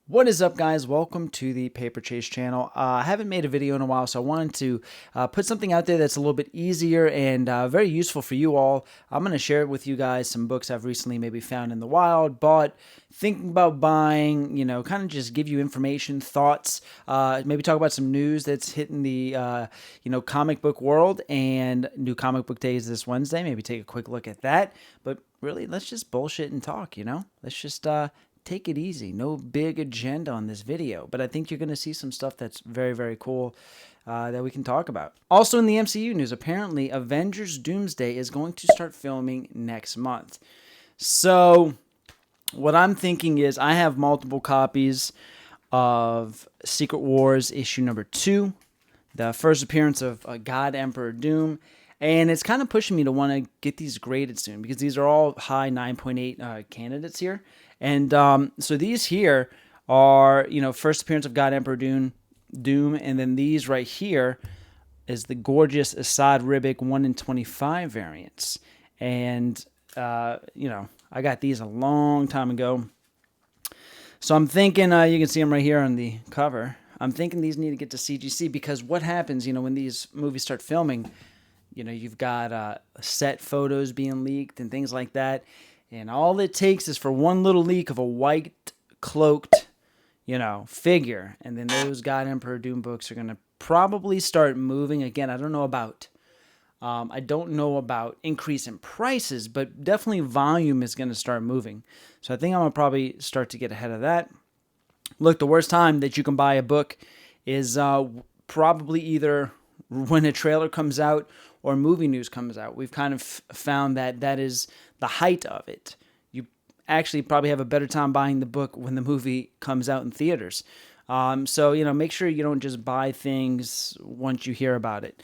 What is up, guys? Welcome to the Paper Chase channel. I haven't made a video in a while, so I wanted to put something out there that's a little bit easier and very useful for you all. I'm going to share with you guys some books I've recently maybe found in the wild, bought, thinking about buying, kind of just give you information, thoughts, maybe talk about some news that's hitting the, comic book world, and New Comic Book Day is this Wednesday. Maybe take a quick look at that. But really, let's just bullshit and talk, Let's just take it easy. No big agenda on this video, but I think you're going to see some stuff that's very, very cool that we can talk about. Also in the MCU news, apparently Avengers Doomsday is going to start filming next month. So what I'm thinking is I have multiple copies of Secret Wars issue number 2, the first appearance of God Emperor Doom. And it's kind of pushing me to want to get these graded soon because these are all high 9.8 candidates here. And so these here are, first appearance of God Emperor Doom. And then these right here is the gorgeous Assad Ribic 1 in 25 variants. And, I got these a long time ago. So I'm thinking, you can see them right here on the cover. I'm thinking these need to get to CGC because what happens, when these movies start filming, you've got set photos being leaked and things like that. And all it takes is for one little leak of a white cloaked, figure. And then those God Emperor Doom books are going to probably start moving again. I don't know about increase in prices, but definitely volume is going to start moving. So I think I'm going to probably start to get ahead of that. Look, the worst time that you can buy a book is probably either when a trailer comes out or movie news comes out. We've kind of found that is the height of it. You actually probably have a better time buying the book when the movie comes out in theaters. So, make sure you don't just buy things once you hear about it.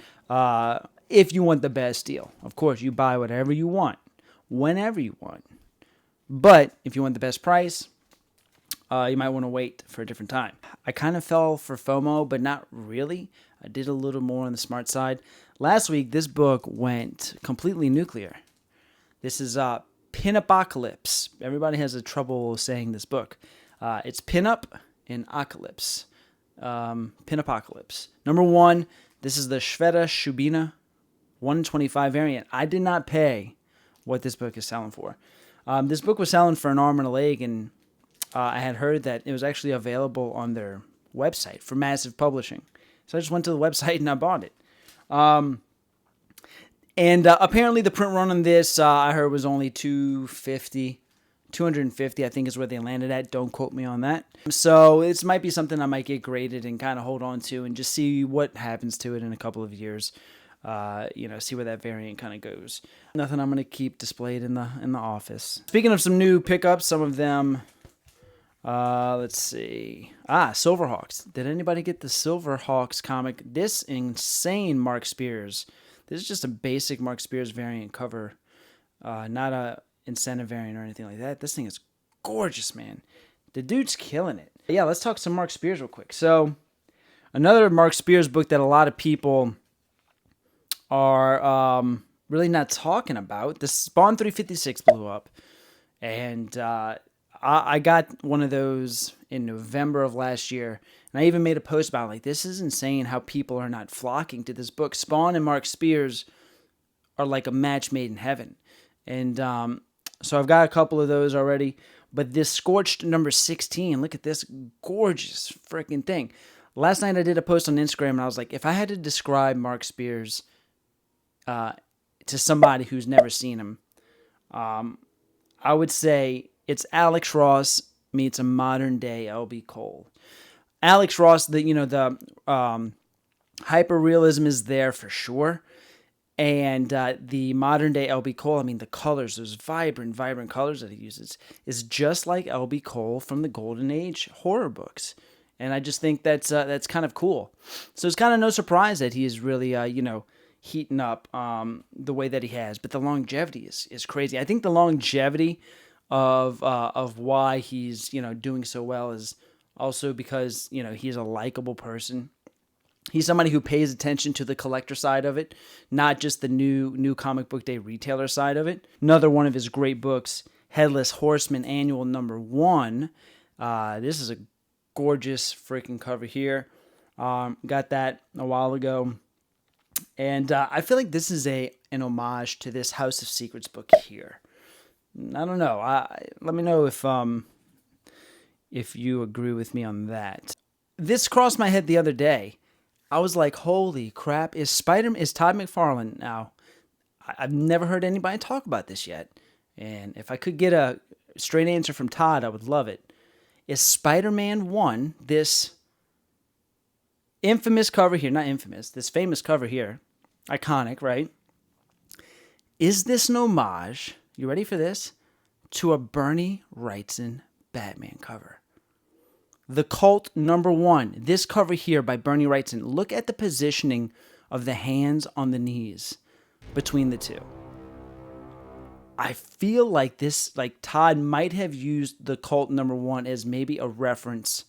If you want the best deal, of course, you buy whatever you want, whenever you want. But if you want the best price, you might want to wait for a different time. I kind of fell for FOMO, but not really. I did a little more on the smart side. Last week, this book went completely nuclear. This is Pin-Apocalypse. Everybody has a trouble saying this book. It's Pin-Up and Apocalypse. Pin-Apocalypse. Number 1, this is the Shveta Shubina 1 in 25 variant. I did not pay what this book is selling for. This book was selling for an arm and a leg, and I had heard that it was actually available on their website for massive publishing. So I just went to the website and I bought it. Apparently the print run on this, I heard was only $250, I think is where they landed at. Don't quote me on that. So this might be something I might get graded and kind of hold on to and just see what happens to it in a couple of years. See where that variant kind of goes. Nothing I'm going to keep displayed in the office. Speaking of some new pickups, some of them, let's see. Silverhawks. Did anybody get the Silverhawks comic? This insane Mark Spears. This is just a basic Mark Spears variant cover. Not a incentive variant or anything like that. This thing is gorgeous, man. The dude's killing it. Yeah, let's talk some Mark Spears real quick. So, another Mark Spears book that a lot of people are really not talking about. The Spawn 356 blew up. And I got one of those in November of last year, and I even made a post about like, this is insane how people are not flocking to this book. Spawn and Mark Spears are like a match made in heaven. And so I've got a couple of those already, but this Scorched number 16, look at this gorgeous freaking thing. Last night I did a post on Instagram, and I was like, if I had to describe Mark Spears to somebody who's never seen him, I would say it's Alex Ross meets a modern day LB Cole. Alex Ross, the hyper realism is there for sure, and the modern day LB Cole. I mean, the colors, those vibrant colors that he uses, is just like LB Cole from the Golden Age horror books, and I just think that's kind of cool. So it's kind of no surprise that he is really heating up the way that he has, but the longevity is crazy. I think the longevity of why he's doing so well is also because he's a likable person. He's somebody who pays attention to the collector side of it, not just the new comic book day retailer side of it. Another one of his great books, Headless Horseman Annual number 1. This is a gorgeous freaking cover here. Got that a while ago. And I feel like this is an homage to this House of Secrets book here. I don't know. Let me know if you agree with me on that. This crossed my head the other day. I was like, holy crap, is Todd McFarlane now? I've never heard anybody talk about this yet. And if I could get a straight answer from Todd, I would love it. Is Spider-Man 1, this infamous cover here, not infamous, this famous cover here, iconic, right? Is this an homage, you ready for this, to a Bernie Wrightson Batman cover? The Cult #1, this cover here by Bernie Wrightson. Look at the positioning of the hands on the knees between the two. I feel like Todd might have used The Cult #1 as maybe a reference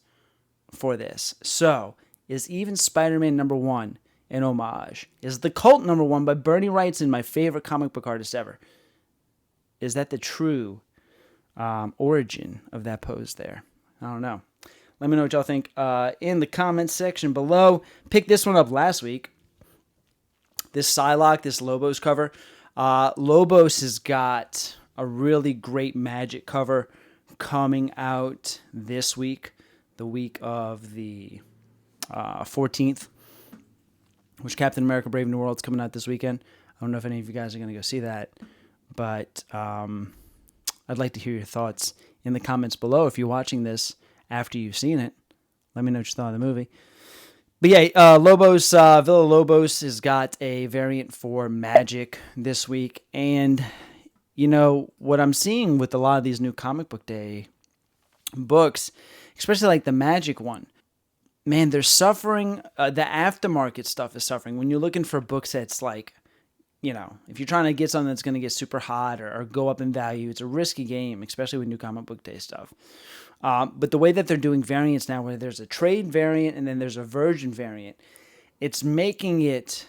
for this. So, is even Spider-Man #1 an homage? Is The Cult #1 by Bernie Wrightson my favorite comic book artist ever? Is that the true origin of that pose there? I don't know. Let me know what y'all think in the comments section below. Picked this one up last week. This Psylocke, this Lobos cover. Lobos has got a really great Magic cover coming out this week, the week of the 14th, which Captain America Brave New World's coming out this weekend. I don't know if any of you guys are going to go see that, but I'd like to hear your thoughts in the comments below. If you're watching this after you've seen it, let me know what you thought of the movie. But yeah, Villa Lobos has got a variant for Magic this week. And, you know, what I'm seeing with a lot of these new comic book day books, especially like the Magic one, man, they're suffering. The aftermarket stuff is suffering. When you're looking for books that's like, you know, if you're trying to get something that's going to get super hot or go up in value, it's a risky game, especially with new comic book day stuff. But the way that they're doing variants now, where there's a trade variant and then there's a virgin variant, it's making it,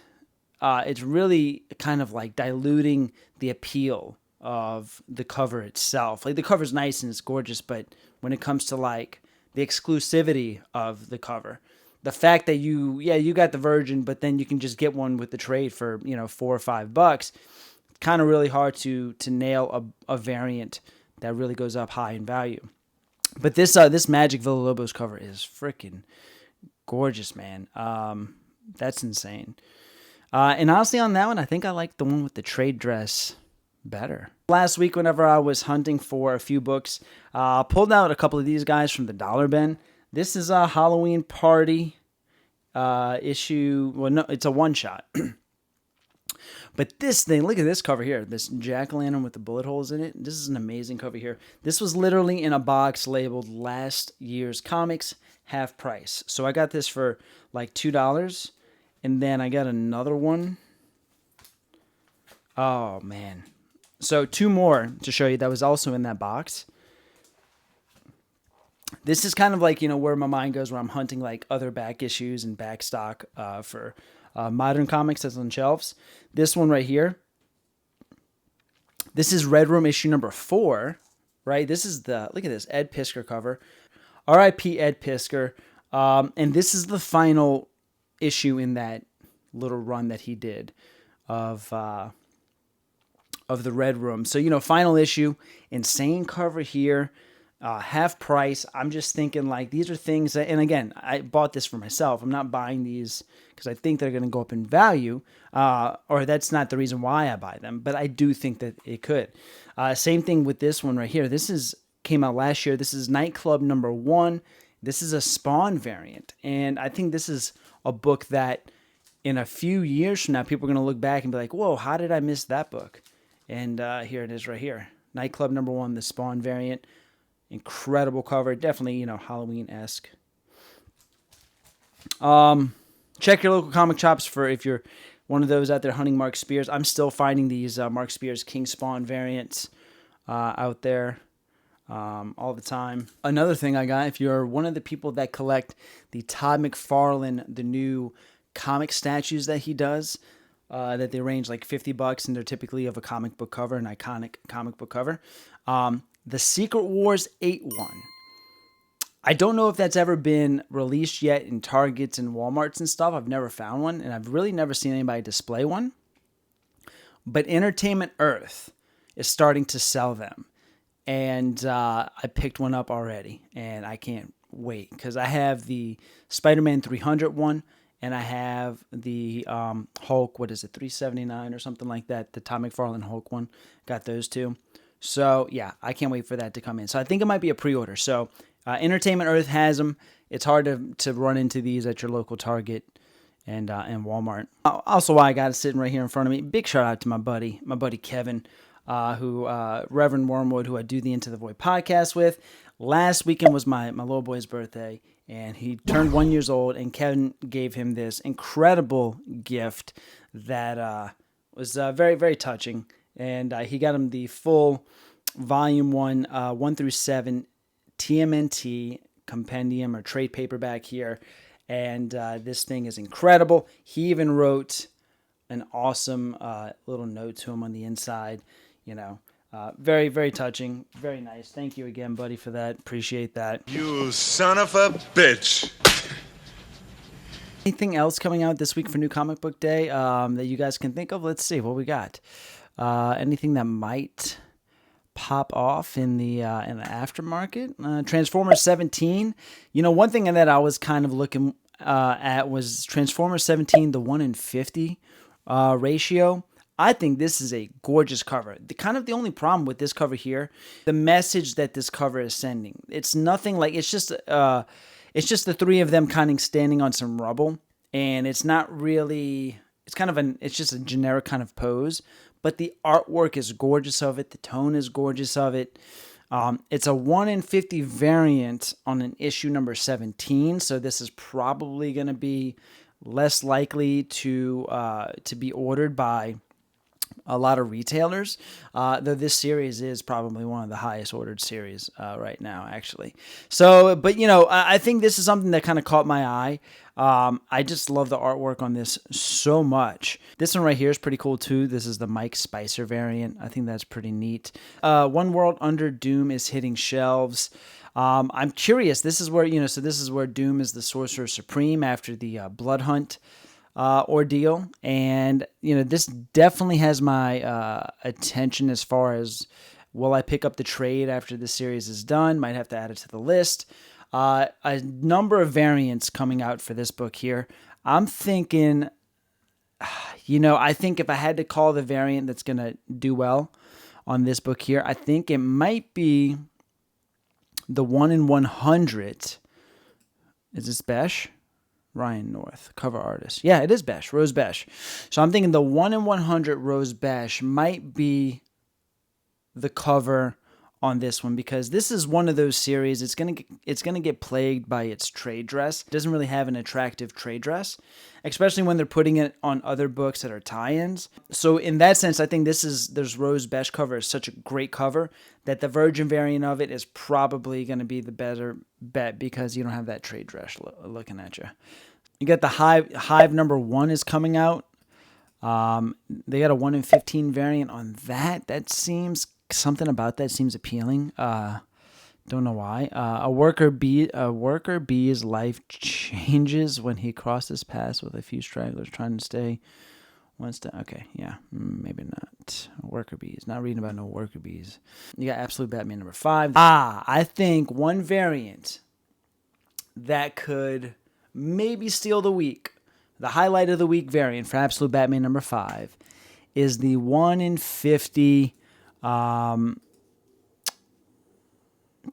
it's really kind of like diluting the appeal of the cover itself. Like the cover's nice and it's gorgeous, but when it comes to like the exclusivity of the cover, the fact that you got the virgin, but then you can just get one with the trade for, you know, $4 or $5, kind of really hard to nail a variant that really goes up high in value. But this Magic Villa Lobos cover is freaking gorgeous, man. That's insane. And honestly, on that one, I think I like the one with the trade dress better. Last week, whenever I was hunting for a few books, pulled out a couple of these guys from the Dollar Bin. This is a Halloween Party issue. Well, no, it's a one-shot. But this thing, look at this cover here. This jack-o'-lantern with the bullet holes in it. This is an amazing cover here. This was literally in a box labeled last year's comics, half price. So I got this for like $2. And then I got another one. Oh, man. So 2 more to show you that was also in that box. This is kind of like, you know, where my mind goes, where I'm hunting like other back issues and back stock for modern comics that's on shelves. This one right here. This is Red Room issue number 4, right? This is look at this, Ed Piskor cover. R.I.P. Ed Piskor. And this is the final issue in that little run that he did of the Red Room. So, you know, final issue, insane cover here. Half price. I'm just thinking like these are things that, and again, I bought this for myself. I'm not buying these because I think they're going to go up in value, or that's not the reason why I buy them, but I do think that it could. Same thing with this one right here. This came out last year. This is Nightclub #1. This is a Spawn variant, and I think this is a book that in a few years from now, people are going to look back and be like, whoa, how did I miss that book? And here it is right here. Nightclub #1, the Spawn variant. Incredible cover. Definitely, you know, Halloween-esque. Check your local comic shops for if you're one of those out there hunting Mark Spears. I'm still finding these Mark Spears King Spawn variants out there all the time. Another thing I got, if you're one of the people that collect the Todd McFarlane, the new comic statues that he does, that they range like $50 and they're typically of a comic book cover, an iconic comic book cover. The Secret Wars 8-1. I don't know if that's ever been released yet in Targets and Walmarts and stuff. I've never found one, and I've really never seen anybody display one. But Entertainment Earth is starting to sell them. And I picked one up already, and I can't wait because I have the Spider-Man 300 one, and I have the Hulk, what is it, 379 or something like that, the Tom McFarlane Hulk one. Got those two. So, yeah, I can't wait for that to come in. So I think it might be a pre-order. So Entertainment Earth has them. It's hard to run into these at your local Target and Walmart. Also, why I got it sitting right here in front of me. Big shout out to my buddy Kevin, Reverend Wormwood, who I do the Into the Void podcast with. Last weekend was my little boy's birthday, and he turned 1 year old, and Kevin gave him this incredible gift that was very, very touching. And he got him the full volume 1 through 7 TMNT compendium or trade paperback here. And this thing is incredible. He even wrote an awesome little note to him on the inside. Very, very touching. Very nice. Thank you again, buddy, for that. Appreciate that. You son of a bitch. Anything else coming out this week for New Comic Book Day that you guys can think of? Let's see what we got. Anything that might pop off in the aftermarket? Transformers 17. One thing that I was kind of looking at was Transformers 17, the 1 in 50 ratio. I think this is a gorgeous cover. The only problem with this cover here, the message that this cover is sending. It's nothing like, it's just the three of them kind of standing on some rubble, and it's not really, it's just a generic kind of pose, but the artwork is gorgeous of it. The tone is gorgeous of it. It's a 1 in 50 variant on an issue number 17, so this is probably going to be less likely to be ordered by a lot of retailers, though this series is probably one of the highest ordered series right now, actually. So, but I think this is something that kind of caught my eye. I just love the artwork on this so much. This one right here is pretty cool too. This is the Mike Spicer variant. I think that's pretty neat. One World Under Doom is hitting shelves. I'm curious. This is where this is where Doom is the Sorcerer Supreme after the Blood Hunt ordeal, and this definitely has my attention as far as, will I pick up the trade after this series is done? Might have to add it to the list. A number of variants coming out for this book here. I'm thinking, I think if I had to call the variant that's going to do well on this book here, I think it might be the 1 in 100. Is this Besh? Ryan North, cover artist. Yeah, it is Besh, Rose Besh. So I'm thinking the 1 in 100 Rose Besh might be the cover on this one, because this is one of those series. It's gonna get plagued by its trade dress. It doesn't really have an attractive trade dress, especially when they're putting it on other books that are tie-ins. So in that sense, I think there's Rose Besh cover is such a great cover that the Virgin variant of it is probably going to be the better bet, because you don't have that trade dress looking at you. You got the Hive number 1 is coming out. They got a 1 in 15 variant on that. That seems, something about that seems appealing. Don't know why. A worker bee's life changes when he crosses paths with a few stragglers trying to stay one step. Okay, yeah, maybe not. Worker bees. Not reading about no worker bees. You got Absolute Batman number 5. I think one variant that could maybe steal the week, the highlight of the week variant for Absolute Batman number 5, is the 1 in 50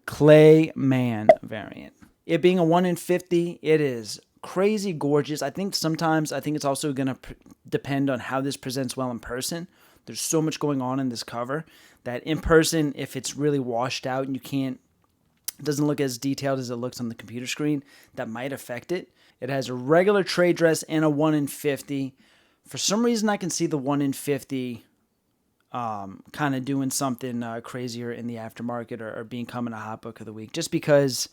Clay Man variant. It being a 1 in 50, it is crazy gorgeous. I think it's also going to depend on how this presents well in person. There's so much going on in this cover that in person, if it's really washed out and it doesn't look as detailed as it looks on the computer screen, that might affect it. It has a regular trade dress and a 1 in 50. For some reason, I can see the 1 in 50 kind of doing something crazier in the aftermarket or becoming a hot book of the week, just because,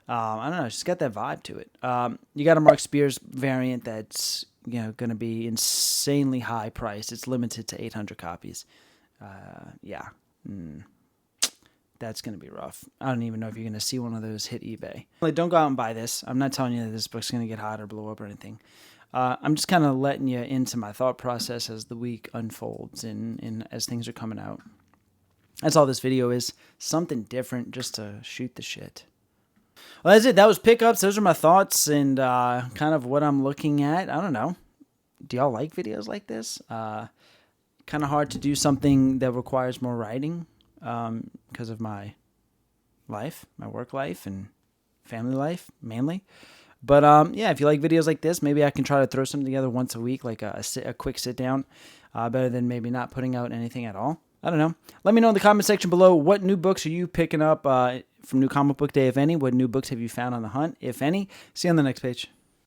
I don't know, it's just got that vibe to it. You got a Mark Spears variant that's going to be insanely high priced. It's limited to 800 copies. that's going to be rough. I don't even know if you're going to see one of those hit eBay. Like, don't go out and buy this. I'm not telling you that this book's going to get hot or blow up or anything. I'm just kind of letting you into my thought process as the week unfolds and as things are coming out. That's all this video is. Something different just to shoot the shit. Well, that's it. That was pickups. Those are my thoughts and kind of what I'm looking at. I don't know. Do y'all like videos like this? Kind of hard to do something that requires more writing because of my life, my work life, and family life, mainly. But yeah, if you like videos like this, maybe I can try to throw something together once a week, like a quick sit down, better than maybe not putting out anything at all. I don't know. Let me know in the comment section below, what new books are you picking up from New Comic Book Day, if any? What new books have you found on the hunt, if any? See you on the next page.